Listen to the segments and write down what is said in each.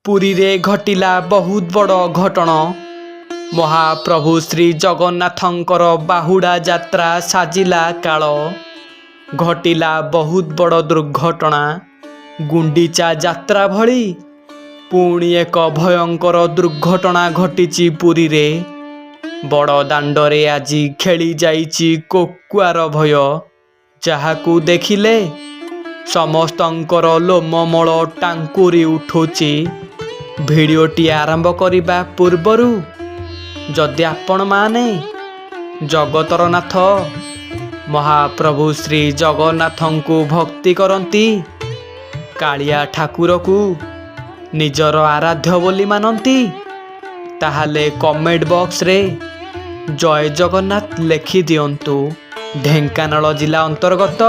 पुरी रे घटिला बहुत बड़ घटना। महाप्रभु श्री जगन्नाथंकर बाहुड़ा यात्रा साजिला काल घटिला बहुत बड़ दुर्घटना। गुंडीचा यात्रा भली पुणी एक भयंकर दुर्घटना घटिची पुरी रे। बड़ दांडरे आजी खेली जाइची कोकुआर भय, जाहाकू देखिले समस्तंकर लोममूल टांकुरी उठुची। भिडियोटी आरंभ करिबा पूर्वरु जदि आपण माने जगतर नाथ महाप्रभु श्री जगन्नाथंकु भक्ति करती, कालिया ठाकुर को निजर आराध्य बोली मानती, ताहाले कमेंट बॉक्स रे जय जगन्नाथ लिखि दियंतु। ढेंकानाल जिला अंतर्गत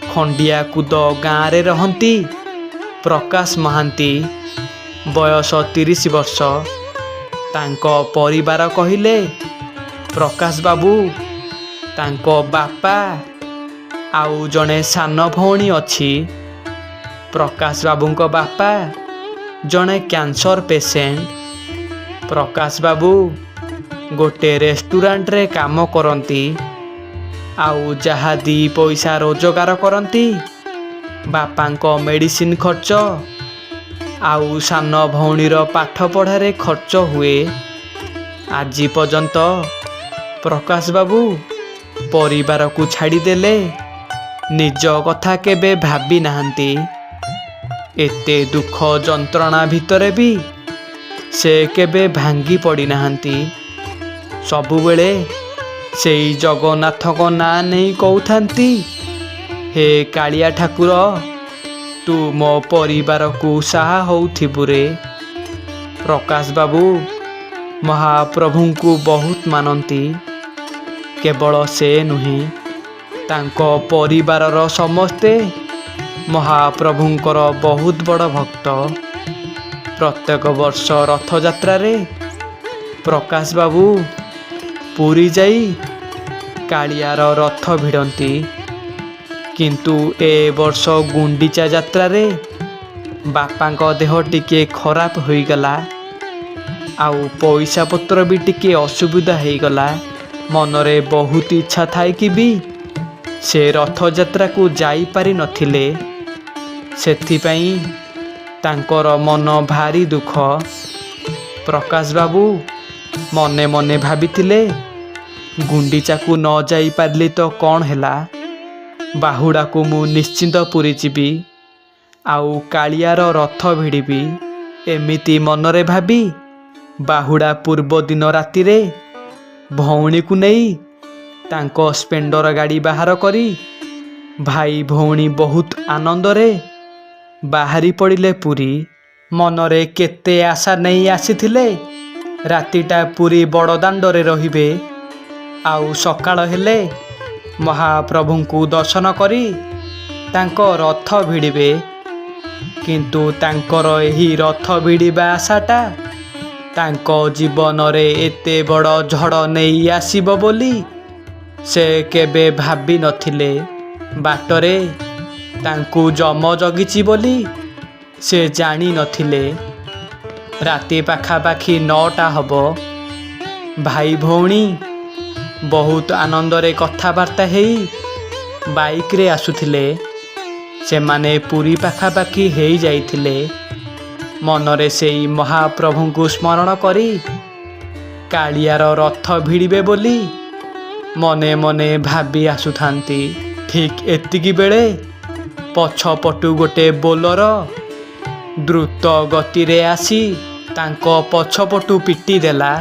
खंडियाकुद गाँव रे रहंती प्रकाश महांती, बयस 30 वर्ष। तांको परिवार कहिले प्रकाश बाबू तांको बापा आउ जने सान भौणी अछि। प्रकाश बाबूंको बापा जने कैंसर पेशेंट। प्रकाश बाबू गोटे रेस्टोरेंट रे काम करती, आउ जहा दी पैसा रोजगार करती बापांको मेडिसिन खर्च आउ सान भौणीर पाठ पढ़ारे खर्च हुए। आज पर्यंत प्रकाश बाबू परिवार को छाड़ीदेले, निज कथा केबे भाबी नाहंती। एते दुख जंत्रणा भितरे भी से केबे भांगी पड़ी नाहंती। सबुबेले सेई जगन्नाथ को ना नहीं कहथांती, हे कालिया ठाकुर तू मो परिवार को साहा होउथिबु रे। प्रकाश बाबू महाप्रभु को बहुत मानती। केवल से नुहे, तांको परिवारर समस्ते महाप्रभुंकर बहुत बड़ भक्त। प्रत्येक वर्ष रथ यात्रा रे प्रकाश बाबू पुरी जाई कालियार रथ भिड़ंती, किंतु ए वर्ष गुंडीचा यात्रा रे बापांको देह टिके खराब होई गला, आउ पैसा पत्र भी टिके असुविधा हो गला। मनरे बहुत इच्छा थाई कि भी से रथ यात्रा को जाई पारि नथिले, सेथिपाई तांकर मन भारी दुख। प्रकाश बाबू मने मने भाबिथिले, गुंडीचा को न जाई पारली तो कौन हैला, बाहुड़ा को मु निश्चिंत पुरी जीवी, आउ कालियार रथ भिड़िबी। एमिति मनरे भाबी बाहुड़ा पूर्व दिन राति रे भौणी को नहीं तांको स्पेंडर गाड़ी बाहर करी भाई भौणी बहुत आनंद रे बाहरी पड़िले पुरी। मनरे केते आशा नहीं आसीथिले रातिटा पुरी बड़दांडरे रहिबे, आउ सकाळ हेले महाप्रभु को दर्शन करी तांको रथ भिड़िबे। किंतु तांकर एही रथ भिड़िबा आशाटा तांको जीवन रे एते बड़ झड़ नहीं आसीबो बोली से केबे भाबी नथिले। बाटरे तांकु जम जगिची बोली से जानी नथिले। राति पाखापाखि 9टा हबो। भाई भौणी बहुत आनंदरे कथाबार्ता हेई बाइक रे आसुथिले। से माने पुरी पाखापाखि हेई जाइथिले। मनरे सेई महाप्रभु को स्मरण करी कालियार रथ भिड़िबे बोली मने मने भाबी आसुथांती। ठीक एतिकी बेले पछपटु गोटे बोलर द्रुत गति रे आसी तांको पछपटु पिटी देला।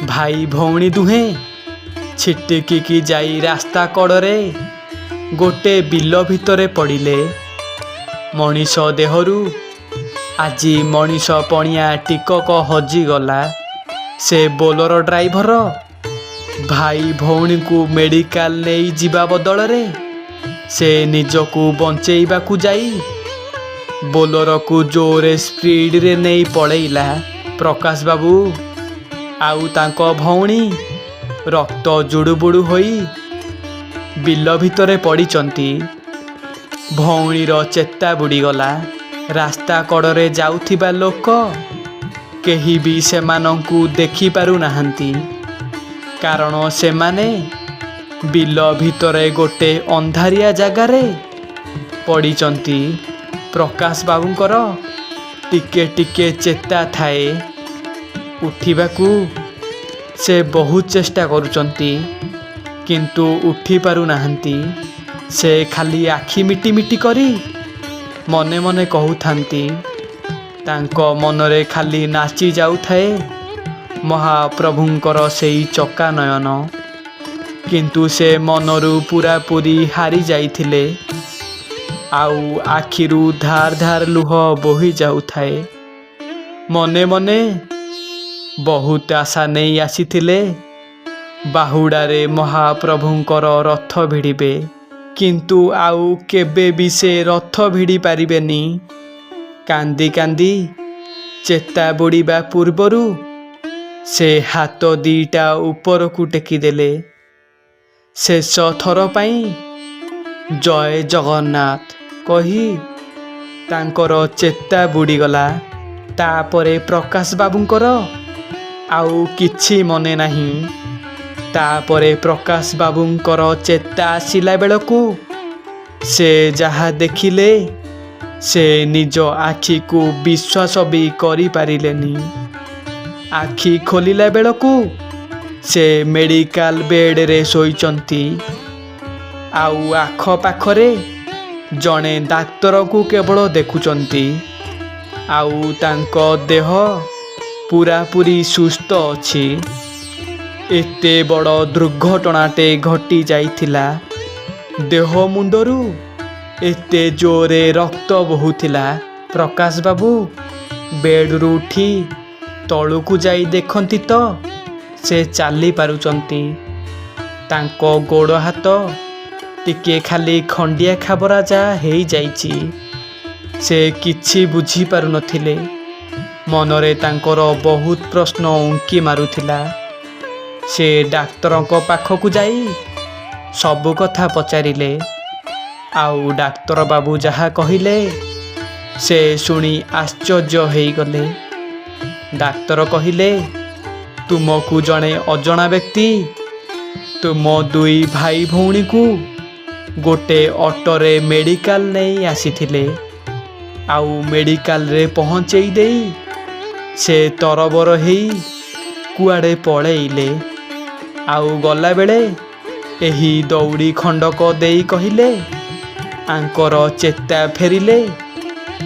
भाई भौणी दुहे छिटिकी की जाई रास्ता कड़रे गोटे बिल भितरे पड़िले। मनीष देहरु आजी मनीष पणिया टिकक हजिगला। से बोलर ड्राइवर भाई भौणी को मेडिकल नहीं जिबा बदल रे से निजकू बंचेइबा को जाई बोलर को जोरे स्पीड रे नहीं पड़ेला। प्रकाश बाबू आउ तांको भौणी रक्त जुड़ुबुड़ु होई बिल भितरे पड़ीचंती। भौणीर चेता बुड़ीगला। ରାସ୍ତା କଡ଼ରେ ଯାଉଥିବା ଲୋକ କେହି ବି ସେମାନଙ୍କୁ ଦେଖିପାରୁନାହାନ୍ତି, କାରଣ ସେମାନେ ବିଲ ଭିତରେ ଗୋଟେ ଅନ୍ଧାରିଆ ଜାଗାରେ ପଡ଼ିଛନ୍ତି। ପ୍ରକାଶ ବାବୁଙ୍କର ଟିକେ ଟିକେ ଚେତା ଥାଏ। ଉଠିବାକୁ ସେ ବହୁତ ଚେଷ୍ଟା କରୁଛନ୍ତି, କିନ୍ତୁ ଉଠି ପାରୁନାହାନ୍ତି। ସେ ଖାଲି ଆଖି ମିଟି ମିଟି କରି ମନେ ମନେ କହୁଥାନ୍ତି। ତାଙ୍କ ମନରେ ଖାଲି ନାଚି ଯାଉଥାଏ ମହାପ୍ରଭୁଙ୍କର ସେଇ ଚକା ନୟନ। କିନ୍ତୁ ସେ ମନରୁ ପୂରାପୂରି ହାରି ଯାଇଥିଲେ, ଆଉ ଆଖିରୁ ଧାର ଧାର ଲୁହ ବୋହି ଯାଉଥାଏ। ମନେ ମନେ ବହୁତ ଆଶା ନେଇ ଆସିଥିଲେ ବାହୁଡ଼ାରେ ମହାପ୍ରଭୁଙ୍କର ରଥ ଭିଡ଼ିବେ, କିନ୍ତୁ ଆଉ କେବେ ବି ସେ ରଥ ଭିଡ଼ି ପାରିବେନି। କାନ୍ଦି କାନ୍ଦି ଚେତା ବୁଡ଼ିବା ପୂର୍ବରୁ ସେ ହାତ ଦିଟା ଉପରକୁ ଟେକିଦେଲେ। ଶେଷ ଥର ପାଇଁ ଜୟ ଜଗନ୍ନାଥ କହି ତାଙ୍କର ଚେତା ବୁଡ଼ିଗଲା। ତାପରେ ପ୍ରକାଶ ବାବୁଙ୍କର ଆଉ କିଛି ମନେ ନାହିଁ। ତାପରେ ପ୍ରକାଶ ବାବୁଙ୍କର ଚେତା ଆସିଲା ବେଳକୁ ସେ ଯାହା ଦେଖିଲେ ସେ ନିଜ ଆଖିକୁ ବିଶ୍ୱାସ ବି କରିପାରିଲେନି। ଆଖି ଖୋଲିଲା ବେଳକୁ ସେ ମେଡ଼ିକାଲ ବେଡ଼ରେ ଶୋଇଛନ୍ତି, ଆଉ ଆଖପାଖରେ ଜଣେ ଡାକ୍ତରକୁ କେବଳ ଦେଖୁଛନ୍ତି, ଆଉ ତାଙ୍କ ଦେହ ପୂରାପୂରି ସୁସ୍ଥ ଅଛି। ଏତେ ବଡ଼ ଦୁର୍ଘଟଣାଟେ ଘଟି ଯାଇଥିଲା। ଦେହ ମୁଣ୍ଡରୁ ଏତେ ଜୋରରେ ରକ୍ତ ବହୁଥିଲା। ପ୍ରକାଶ ବାବୁ ବେଡ଼ରୁ ଉଠି ତଳକୁ ଯାଇ ଦେଖନ୍ତି ତ ସେ ଚାଲି ପାରୁଛନ୍ତି। ତାଙ୍କ ଗୋଡ଼ ହାତ ଟିକେ ଖାଲି ଖଣ୍ଡିଆ ଖାବରା ଯାହା ହେଇଯାଇଛି। ସେ କିଛି ବୁଝିପାରୁନଥିଲେ। ମନରେ ତାଙ୍କର ବହୁତ ପ୍ରଶ୍ନ ଉଙ୍କି ମାରୁଥିଲା। ସେ ଡାକ୍ତରଙ୍କ ପାଖକୁ ଯାଇ ସବୁ କଥା ପଚାରିଲେ, ଆଉ ଡାକ୍ତର ବାବୁ ଯାହା କହିଲେ ସେ ଶୁଣି ଆଶ୍ଚର୍ଯ୍ୟ ହେଇଗଲେ। ଡାକ୍ତର କହିଲେ, ତୁମକୁ ଜଣେ ଅଜଣା ବ୍ୟକ୍ତି ତୁମ ଦୁଇ ଭାଇ ଭଉଣୀକୁ ଗୋଟେ ଅଟୋରେ ମେଡ଼ିକାଲ ନେଇ ଆସିଥିଲେ, ଆଉ ମେଡ଼ିକାଲରେ ପହଞ୍ଚେଇ ଦେଇ ସେ ତରବର ହେଇ କୁଆଡ଼େ ପଳେଇଲେ। ଆଉ ଗଲାବେଳେ ଏହି ଦଉଡ଼ି ଖଣ୍ଡକ ଦେଇ କହିଲେ, ଆଙ୍କର ଚେତା ଫେରିଲେ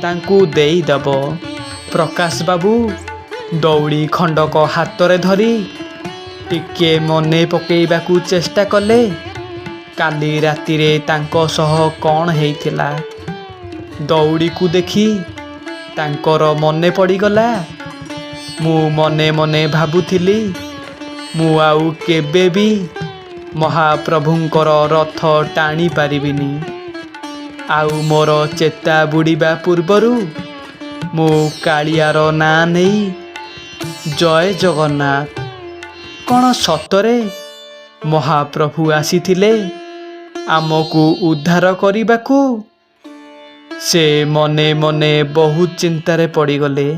ତାଙ୍କୁ ଦେଇଦେବ। ପ୍ରକାଶ ବାବୁ ଦଉଡ଼ି ଖଣ୍ଡକ ହାତରେ ଧରି ଟିକେ ମନେ ପକେଇବାକୁ ଚେଷ୍ଟା କଲେ କାଲି ରାତିରେ ତାଙ୍କ ସହ କ'ଣ ହେଇଥିଲା। ଦଉଡ଼ିକୁ ଦେଖି ତାଙ୍କର ମନେ ପଡ଼ିଗଲା, ମୁଁ ମନେ ମନେ ଭାବୁଥିଲି ମୁଁ ଆଉ କେବେ ବି ମହାପ୍ରଭୁଙ୍କର ରଥ ଟାଣି ପାରିବିନି, ଆଉ ମୋର ଚେତା ବୁଡ଼ିବା ପୂର୍ବରୁ ମୁଁ କାଳିଆର ନାଁ ନେଇ ଜୟ ଜଗନ୍ନାଥ। କ'ଣ ସତରେ ମହାପ୍ରଭୁ ଆସିଥିଲେ ଆମକୁ ଉଦ୍ଧାର କରିବାକୁ? ସେ ମନେ ମନେ ବହୁତ ଚିନ୍ତାରେ ପଡ଼ିଗଲେ।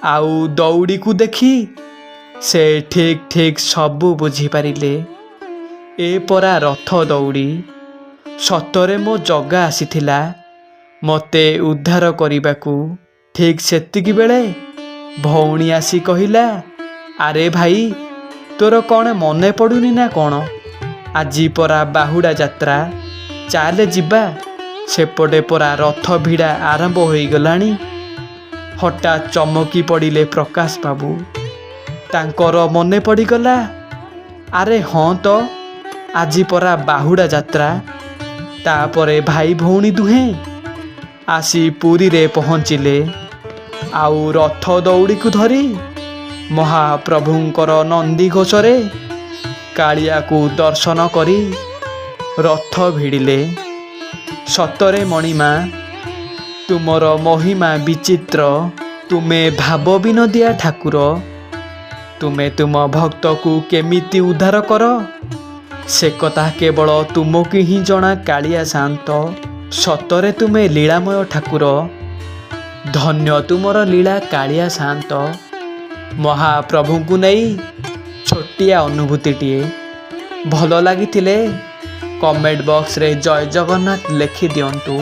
ଆଉ ଦଉଡ଼ିକୁ ଦେଖି ସେ ଠିକ୍ ଠିକ୍ ସବୁ ବୁଝିପାରିଲେ। ଏ ପରା ରଥ ଦଉଡ଼ି। ସତରେ ମୋ ଜଗା ଆସିଥିଲା ମୋତେ ଉଦ୍ଧାର କରିବାକୁ। ଠିକ୍ ସେତିକି ବେଳେ ଭଉଣୀ ଆସି କହିଲା, ଆରେ ଭାଇ, ତୋର କ'ଣ ମନେ ପଡ଼ୁନି ନା କ'ଣ? ଆଜି ପରା ବାହୁଡ଼ା ଯାତ୍ରା, ଚାଲେ ଯିବା। ସେପଟେ ପରା ରଥ ଭିଡ଼ା ଆରମ୍ଭ ହୋଇଗଲାଣି। ହଠାତ୍ ଚମକି ପଡ଼ିଲେ ପ୍ରକାଶ ବାବୁ। ତାଙ୍କର ମନେ ପଡ଼ିଗଲା, ଆରେ ହଁ ତ, ଆଜି ପରା ବାହୁଡ଼ା ଯାତ୍ରା। ତାପରେ ଭାଇ ଭଉଣୀ ଦୁହେଁ ଆସି ପୁରୀରେ ପହଞ୍ଚିଲେ, ଆଉ ରଥ ଦଉଡ଼ିକୁ ଧରି ମହାପ୍ରଭୁଙ୍କର ନନ୍ଦିଘୋଷରେ କାଳିଆକୁ ଦର୍ଶନ କରି ରଥ ଭିଡ଼ିଲେ। ସତରେ ମଣିମା, ତୁମର ମହିମା ବିଚିତ୍ର। ତୁମେ ଭାବ ବିନୋଦିଆ ଠାକୁର। ତୁମେ ତୁମ ଭକ୍ତକୁ କେମିତି ଉଦ୍ଧାର କର ସେ କଥା କେବଳ ତୁମକୁ ହିଁ ଜଣା କାଳିଆ ସାଆନ୍ତ। ସତରେ ତୁମେ ଲୀଳାମୟ ଠାକୁର। ଧନ୍ୟ ତୁମର ଲୀଳା କାଳିଆ ସାନ୍ତ। ମହାପ୍ରଭୁଙ୍କୁ ନେଇ ଛୋଟିଆ ଅନୁଭୂତିଟିଏ। ଭଲ ଲାଗିଥିଲେ କମେଣ୍ଟ ବକ୍ସରେ ଜୟ ଜଗନ୍ନାଥ ଲେଖିଦିଅନ୍ତୁ।